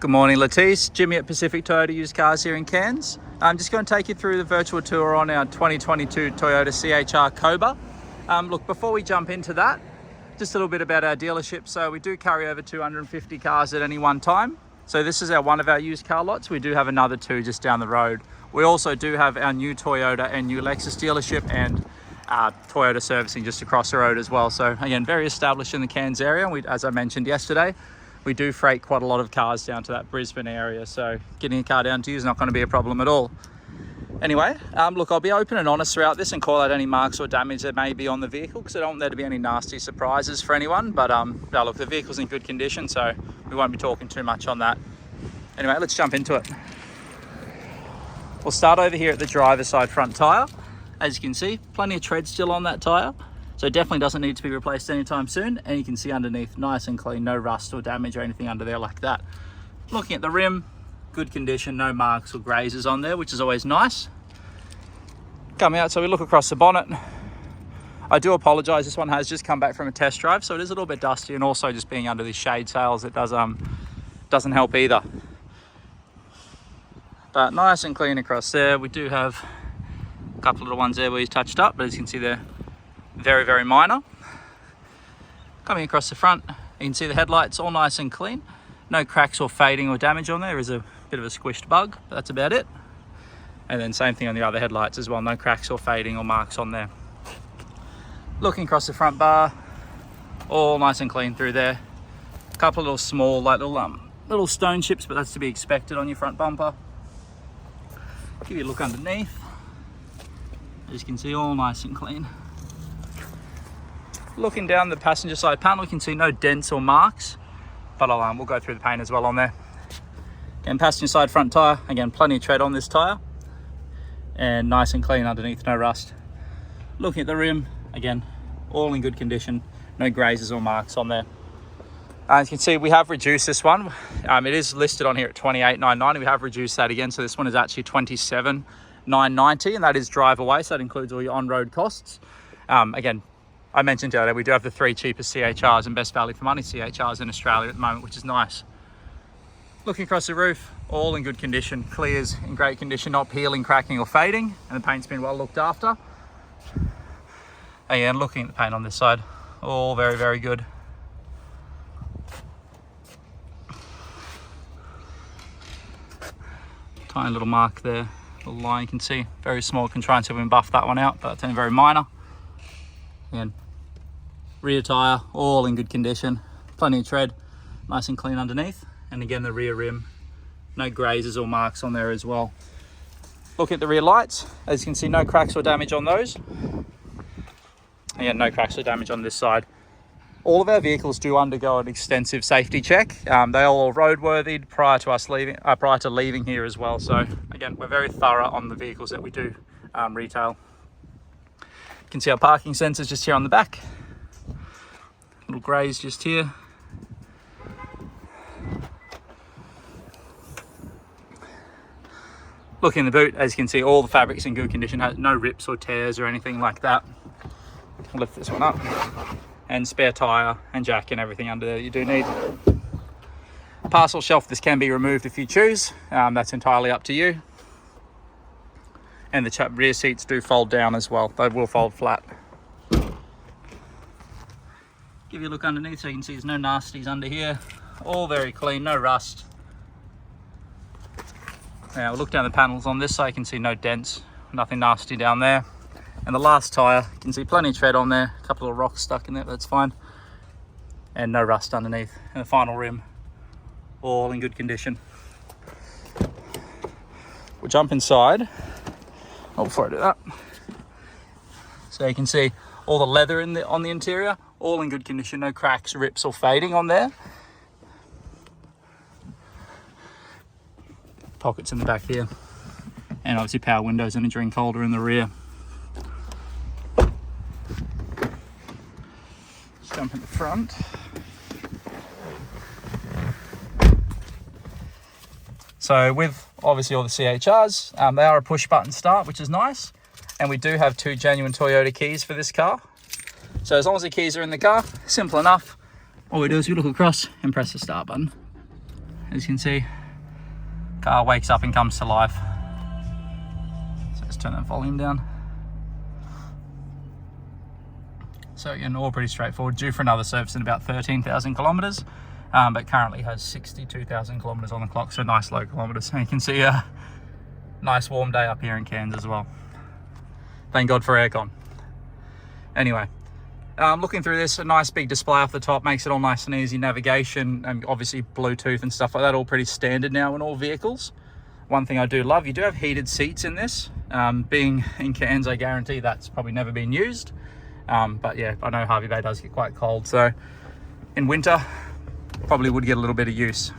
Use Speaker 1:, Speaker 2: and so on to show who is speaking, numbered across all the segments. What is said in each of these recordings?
Speaker 1: Good morning, Lettice. Jimmy at Pacific Toyota Used Cars here in Cairns. I'm just going to take you through the virtual tour on our 2022 Toyota CHR Koba. Look, before we jump into that, just a little bit about our dealership. So we do carry over 250 cars at any one time. So this is one of our used car lots. We do have another two just down the road. We also do have our new Toyota and new Lexus dealership and Toyota servicing just across the road as well. So again, very established in the Cairns area. As I mentioned yesterday, we do freight quite a lot of cars down to that Brisbane area. So getting a car down to you is not going to be a problem at all. Anyway, look, I'll be open and honest throughout this and call out any marks or damage that may be on the vehicle because I don't want there to be any nasty surprises for anyone. But no, look, the vehicle's in good condition, so we won't be talking too much on that. Anyway, let's jump into it. We'll start over here at the driver's side front tyre. As you can see, plenty of tread still on that tyre. So it definitely doesn't need to be replaced anytime soon. And you can see underneath, nice and clean, no rust or damage or anything under there like that. Looking at the rim, good condition, no marks or grazes on there, which is always nice. Coming out, so we look across the bonnet. I do apologise, this one has just come back from a test drive, so it is a little bit dusty, and also just being under these shade sails, it doesn't help either. But nice and clean across there. We do have a couple of little ones there where he's touched up, but as you can see, they're very, very minor. Coming across the front, you can see the headlights all nice and clean. No cracks or fading or damage on there. There is a bit of a squished bug, but that's about it. And then same thing on the other headlights as well. No cracks or fading or marks on there. Looking across the front bar, all nice and clean through there. A couple of little small, like little stone chips, but that's to be expected on your front bumper. Give you a look underneath. As you can see, all nice and clean. Looking down the passenger side panel, you can see no dents or marks, but we'll go through the paint as well on there. Again, passenger side front tyre, again, plenty of tread on this tyre, and nice and clean underneath, no rust. Looking at the rim, again, all in good condition, no grazes or marks on there. As you can see, we have reduced this one. It is listed on here at $28,990. We have reduced that again, so this one is actually $27,990, and that is drive away, so that includes all your on-road costs. Again, I mentioned earlier, we do have the three cheapest CHRs and best value for money CHRs in Australia at the moment, which is nice. Looking across the roof, all in good condition, clears in great condition, not peeling, cracking or fading, and the paint's been well looked after. Again, looking at the paint on this side, all very, very good. Tiny little mark there, little line you can see, very small. Can try and see if we can buff that one out, but it's only very minor. Again, rear tyre, all in good condition, plenty of tread, nice and clean underneath. And again, the rear rim, no grazes or marks on there as well. Look at the rear lights, as you can see, no cracks or damage on those. Again, no cracks or damage on this side. All of our vehicles do undergo an extensive safety check. They are all roadworthy prior to leaving here as well. So again, we're very thorough on the vehicles that we do retail. You can see our parking sensors just here on the back. Little greys just here. Look in the boot, as you can see, all the fabric's in good condition, has no rips or tears or anything like that. I'll lift this one up. And spare tyre and jack and everything under there that you do need. Parcel shelf, this can be removed if you choose. That's entirely up to you. And the rear seats do fold down as well. They will fold flat. Give you a look underneath so you can see there's no nasties under here. All very clean, no rust. Now we'll look down the panels on this side, you can see no dents, nothing nasty down there. And the last tyre, you can see plenty of tread on there, a couple of rocks stuck in there, but that's fine. And no rust underneath. And the final rim, all in good condition. We'll jump inside. Oh, before I do that. So you can see all the leather on the interior, all in good condition, no cracks, rips or fading on there. Pockets in the back here. And obviously power windows and a drink holder in the rear. Jump in the front. So with obviously all the CHRs, they are a push button start, which is nice. And we do have two genuine Toyota keys for this car. So as long as the keys are in the car, simple enough. All we do is we look across and press the start button. as you can see, car wakes up and comes to life. So let's turn that volume down. So again, all pretty straightforward, due for another service in about 13,000 kilometers, but currently has 62,000 kilometers on the clock, so nice low kilometers. And you can see a nice warm day up here in Cairns as well. Thank God for aircon. Anyway, looking through this, a nice big display off the top makes it all nice and easy. Navigation and obviously Bluetooth and stuff like that, all pretty standard now in all vehicles. One thing I do love, you do have heated seats in this. Being in Cairns, I guarantee that's probably never been used. But yeah, I know Hervey Bay does get quite cold, so in winter probably would get a little bit of use.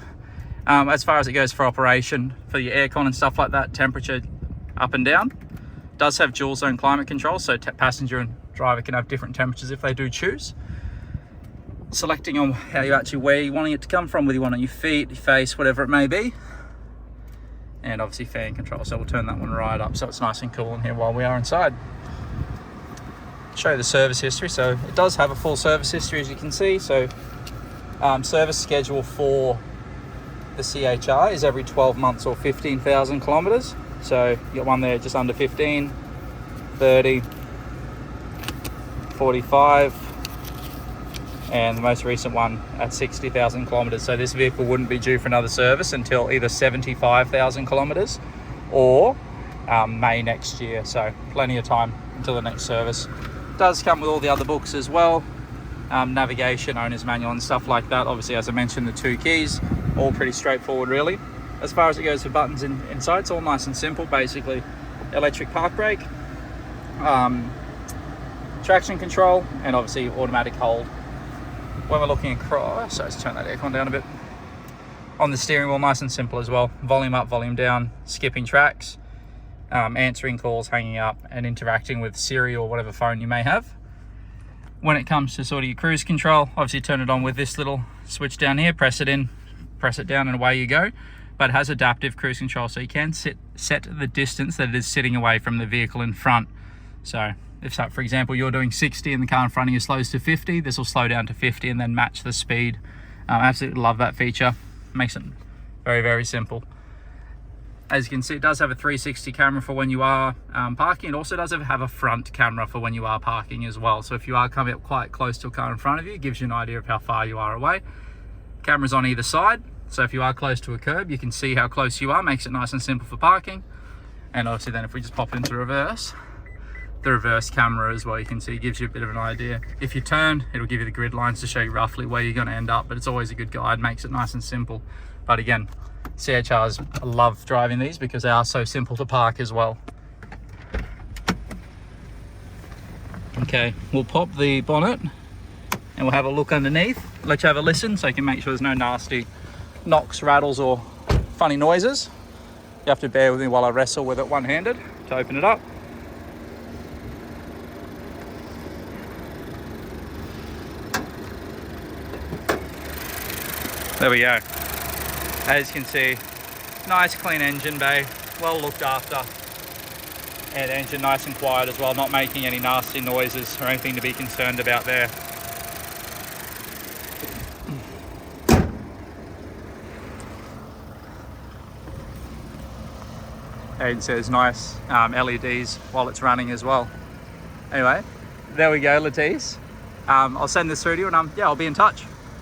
Speaker 1: As far as it goes for operation, for your aircon and stuff like that, temperature up and down. Does have dual zone climate control, so passenger and driver can have different temperatures if they do choose. Selecting on how you actually, where you wanting it to come from, whether you want it on your feet, your face, whatever it may be. And obviously fan control, so we'll turn that one right up so it's nice and cool in here while we are inside. Show you the service history. So it does have a full service history, as you can see. So service schedule for the CHR is every 12 months or 15,000 kilometers. So you got one there just under 15, 30, 45, and the most recent one at 60,000 kilometers. So this vehicle wouldn't be due for another service until either 75,000 kilometers or May next year. So plenty of time until the next service. Does come with all the other books as well, navigation, owner's manual and stuff like that. Obviously, as I mentioned, the 2 keys, all pretty straightforward really. As far as it goes for buttons inside, it's all nice and simple. Basically, electric park brake, traction control, and obviously automatic hold. When we're looking across, so let's turn that aircon down a bit. On the steering wheel, nice and simple as well. Volume up, volume down, skipping tracks, answering calls, hanging up, and interacting with Siri or whatever phone you may have. When it comes to sort of your cruise control, obviously turn it on with this little switch down here, press it in, press it down, and away you go. But it has adaptive cruise control, so you can set the distance that it is sitting away from the vehicle in front. So if, for example, you're doing 60 and the car in front of you slows to 50, this will slow down to 50 and then match the speed. Absolutely love that feature. Makes it very, very simple. As you can see, it does have a 360 camera for when you are parking. It also does have a front camera for when you are parking as well. So if you are coming up quite close to a car in front of you, it gives you an idea of how far you are away. Cameras on either side. So if you are close to a curb, you can see how close you are. Makes it nice and simple for parking. And obviously then if we just pop it into reverse, the reverse camera as well, you can see, gives you a bit of an idea. If you turn, it'll give you the grid lines to show you roughly where you're going to end up, but it's always a good guide, makes it nice and simple. But again, CHRs, I love driving these because they are so simple to park as well. Okay, we'll pop the bonnet and we'll have a look underneath, let you have a listen so you can make sure there's no nasty knocks, rattles or funny noises. You have to bear with me while I wrestle with it one-handed to open it up. There we go. As you can see, nice clean engine bay, well looked after, and engine nice and quiet as well, not making any nasty noises or anything to be concerned about there. And it says nice LEDs while it's running as well. Anyway, there we go, Lettice. I'll send this through to you and yeah, I'll be in touch.